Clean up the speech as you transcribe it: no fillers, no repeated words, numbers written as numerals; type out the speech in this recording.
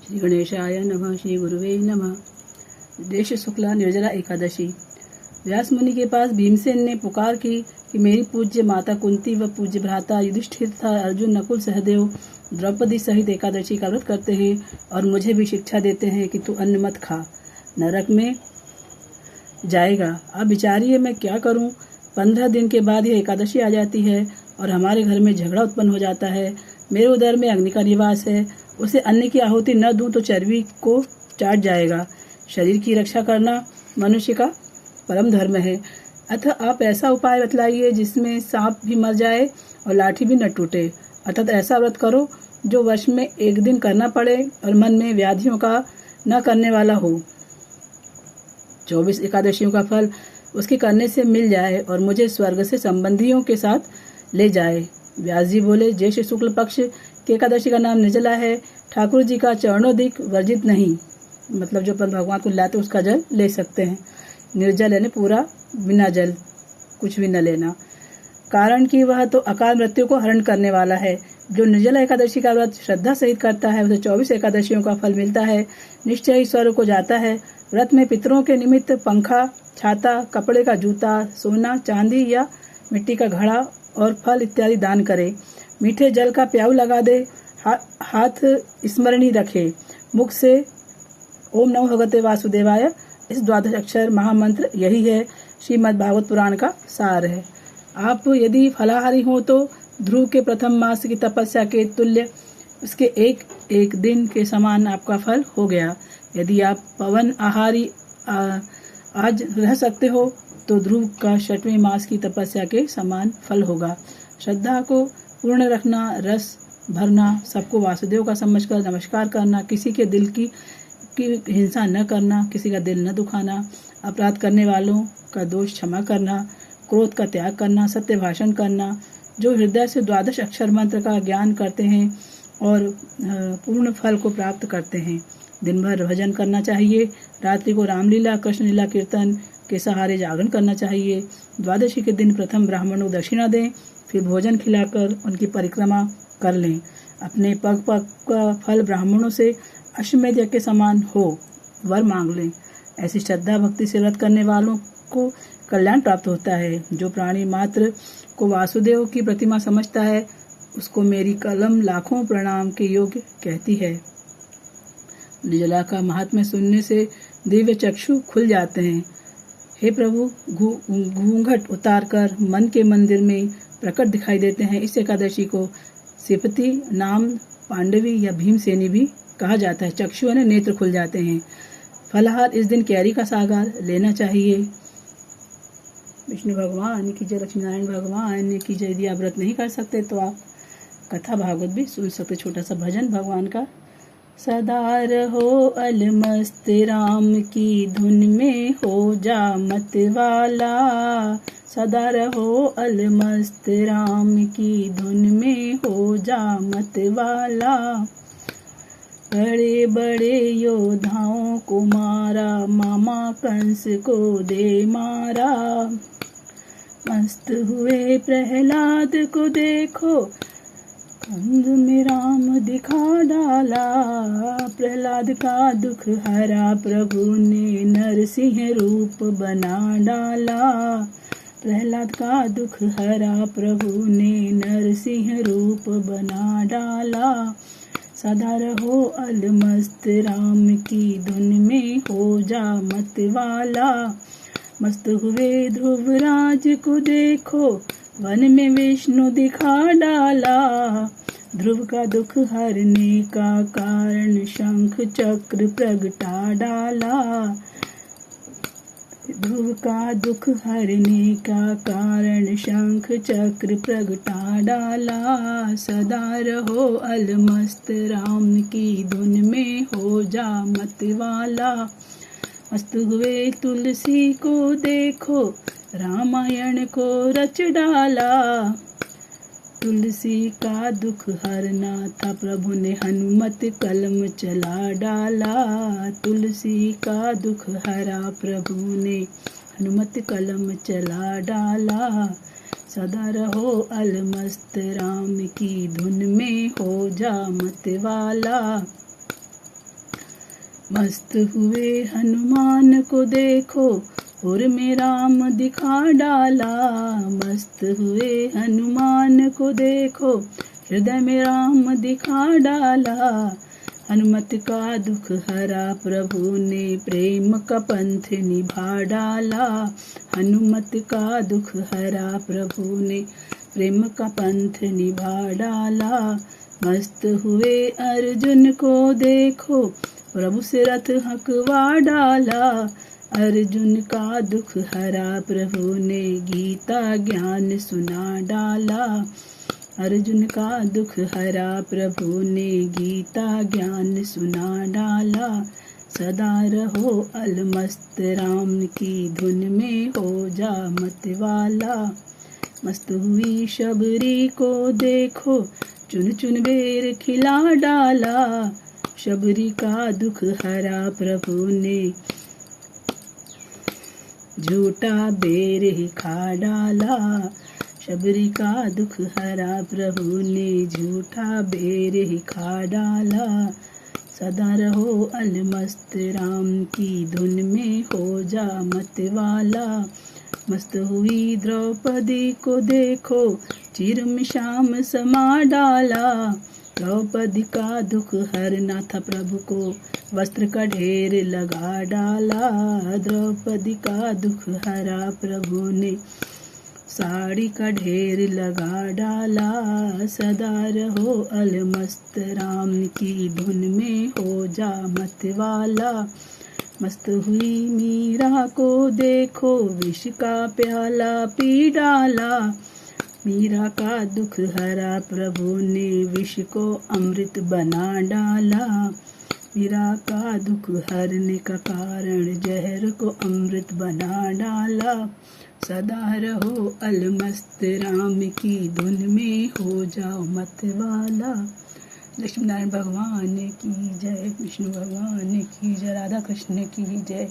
श्री गणेशाय नमः। श्री गुरुवे नमः। देश शुक्ला निर्जला एकादशी। व्यास मुनि के पास भीमसेन ने पुकार की कि मेरी पूज्य माता कुंती व पूज्य भ्राता युधिष्ठिर तथा अर्जुन, नकुल, सहदेव, द्रौपदी सहित एकादशी का व्रत करते हैं और मुझे भी शिक्षा देते हैं कि तू अन्न मत खा, नरक में जाएगा। अब विचारिए मैं क्या करूं। 15 दिन के बाद यह एकादशी आ जाती है और हमारे घर में झगड़ा उत्पन्न हो जाता है। मेरे उदर में अग्नि का निवास है, उसे अन्न की आहुति न दूं तो चर्बी को चाट जाएगा। शरीर की रक्षा करना मनुष्य का परम धर्म है। अतः आप ऐसा उपाय बतलाइए जिसमें सांप भी मर जाए और लाठी भी न टूटे। अर्थात ऐसा व्रत करो जो वर्ष में एक दिन करना पड़े और मन में व्याधियों का न करने वाला हो। 24 एकादशियों का फल उसके करने से मिल जाए और मुझे स्वर्ग से संबंधियों के साथ ले जाए। व्यास जी बोले, ज्येष्ठ शुक्ल पक्ष की एकादशी का नाम निर्जला है। ठाकुर जी का चरणोदिक वर्जित नहीं, मतलब जो अपन भगवान को लाते उसका जल ले सकते हैं। निर्जल यानी पूरा बिना जल, कुछ भी न लेना, कारण कि वह तो अकाल मृत्यु को हरण करने वाला है। जो निर्जला एकादशी का व्रत श्रद्धा सहित करता है उसे 24 एकादशियों का फल मिलता है, निश्चय ही स्वर्ग को जाता है। व्रत में पितरों के निमित्त पंखा, छाता, कपड़े का जूता, सोना, चांदी या मिट्टी का घड़ा और फल इत्यादि दान करे। मीठे जल का प्याऊ लगा दे, हाथ स्मरणी रखे, मुख से ओम नमो भगवते वासुदेवाय, इस 12 अक्षर महामंत्र यही है। श्रीमद् भागवत पुराण का सार है। आप यदि फलाहारी हो तो ध्रुव के प्रथम मास की तपस्या के तुल्य उसके एक दिन के समान आपका फल हो गया। यदि आप पवन आहारी आज रह सकते हो तो ध्रुव का 6वें मास की तपस्या के समान फल होगा। श्रद्धा को पूर्ण रखना, रस भरना, सबको वासुदेव का समझकर नमस्कार करना, किसी के दिल की हिंसा न करना, किसी का दिल न दुखाना, अपराध करने वालों का दोष क्षमा करना, क्रोध का त्याग करना, सत्य भाषण करना, जो हृदय से 12 अक्षर मंत्र का ज्ञान करते हैं और पूर्ण फल को प्राप्त करते हैं। दिन भर भजन करना चाहिए। रात्रि को रामलीला, कृष्ण लीला कीर्तन के सहारे जागरण करना चाहिए। द्वादशी के दिन प्रथम ब्राह्मणों को दक्षिणा दें, फिर भोजन खिलाकर उनकी परिक्रमा कर लें। अपने पग पग का फल ब्राह्मणों से अश्वमेध यज्ञ के समान हो, वर मांग लें। ऐसी श्रद्धा भक्ति से व्रत करने वालों को कल्याण प्राप्त होता है। जो प्राणी मात्र को वासुदेव की प्रतिमा समझता है उसको मेरी कलम लाखों प्रणाम के योग्य कहती है। निर्जला का महात्म्य सुनने से दिव्य चक्षु खुल जाते हैं। हे प्रभु, घूंघट उतार कर मन के मंदिर में प्रकट दिखाई देते हैं। इस एकादशी को सिपति, नाम, पांडवी या भीमसेनी भी कहा जाता है। चक्षु ने नेत्र खुल जाते हैं। फलाहार इस दिन कैरी का सागर लेना चाहिए। विष्णु भगवान की जय, लक्ष्मी नारायण भगवान की जय। यदि आप व्रत नहीं कर सकते तो आप कथा भागवत भी सुन सकते। छोटा सा भजन भगवान का। सदा रहो अलमस्त राम की धुन में, हो जा मत वाला। सदा रहो अलमस्त राम की धुन में, हो जा मत वाला। बड़े बड़े योद्धाओं को मारा, मामा कंस को दे मारा। मस्त हुए प्रहलाद को देखो, कंध में राम दिखा डाला। प्रहलाद का दुख हरा, प्रभु ने नरसिंह रूप बना डाला। प्रहलाद का दुख हरा, प्रभु ने नरसिंह रूप बना डाला। सदा रहो अलमस्त राम की धुन में, हो जा मत वाला। मस्त हुए ध्रुवराज को देखो, वन में विष्णु दिखा डाला। ध्रुव का दुख हरने का कारण शंख चक्र प्रगटा डाला। ध्रुव का दुख हरने का कारण शंख चक्र प्रगटा डाला। सदा रहो अलमस्त राम की धुन में, हो जा मत वाला। मस्त हुए तुलसी को देखो, रामायण को रच डाला। तुलसी का दुख हरना था, प्रभु ने हनुमत कलम चला डाला। तुलसी का दुख हरा, प्रभु ने हनुमत कलम चला डाला। सदा रहो अलमस्त राम की धुन में, हो जा मत वाला। मस्त हुए हनुमान को देखो और में राम दिखा डाला। मस्त हुए हनुमान को देखो हृदय में राम दिखा डाला। हनुमत का दुख हरा प्रभु ने प्रेम का पंथ निभा डाला। हनुमत का दुख हरा प्रभु ने प्रेम का पंथ निभा डाला। मस्त हुए अर्जुन को देखो प्रभु से रथ हकवा डाला। अर्जुन का दुख हरा प्रभु ने गीता ज्ञान सुना डाला। अर्जुन का दुख हरा प्रभु ने गीता ज्ञान सुना डाला। सदा रहो अलमस्त राम की धुन में हो जा मतवाला। मस्त हुई शबरी को देखो चुन चुन बेर खिला डाला। शबरी का दुख हरा प्रभु ने झूठा बेर ही खा डाला। शबरी का दुख हरा प्रभु ने झूठा बेर ही खा डाला। सदा रहो अलमस्त राम की धुन में हो जा मतवाला। मस्त हुई द्रौपदी को देखो चिर में शाम समा डाला। द्रौपदी का दुख हरना था प्रभु को वस्त्र का ढेर लगा डाला। द्रौपदी का दुख हरा प्रभु ने साड़ी का ढेर लगा डाला। सदा रहो अलमस्त राम की धुन में हो जा मतवाला। मस्त हुई मीरा को देखो विष का प्याला पी डाला। मीरा का दुख हरा प्रभु ने विष को अमृत बना डाला। मीरा का दुख हरने का कारण जहर को अमृत बना डाला। सदा रहो अलमस्त राम की धुन में हो जाओ मतवाला। लक्ष्मी नारायण भगवान की जय, विष्णु भगवान की जय, राधा कृष्ण की जय।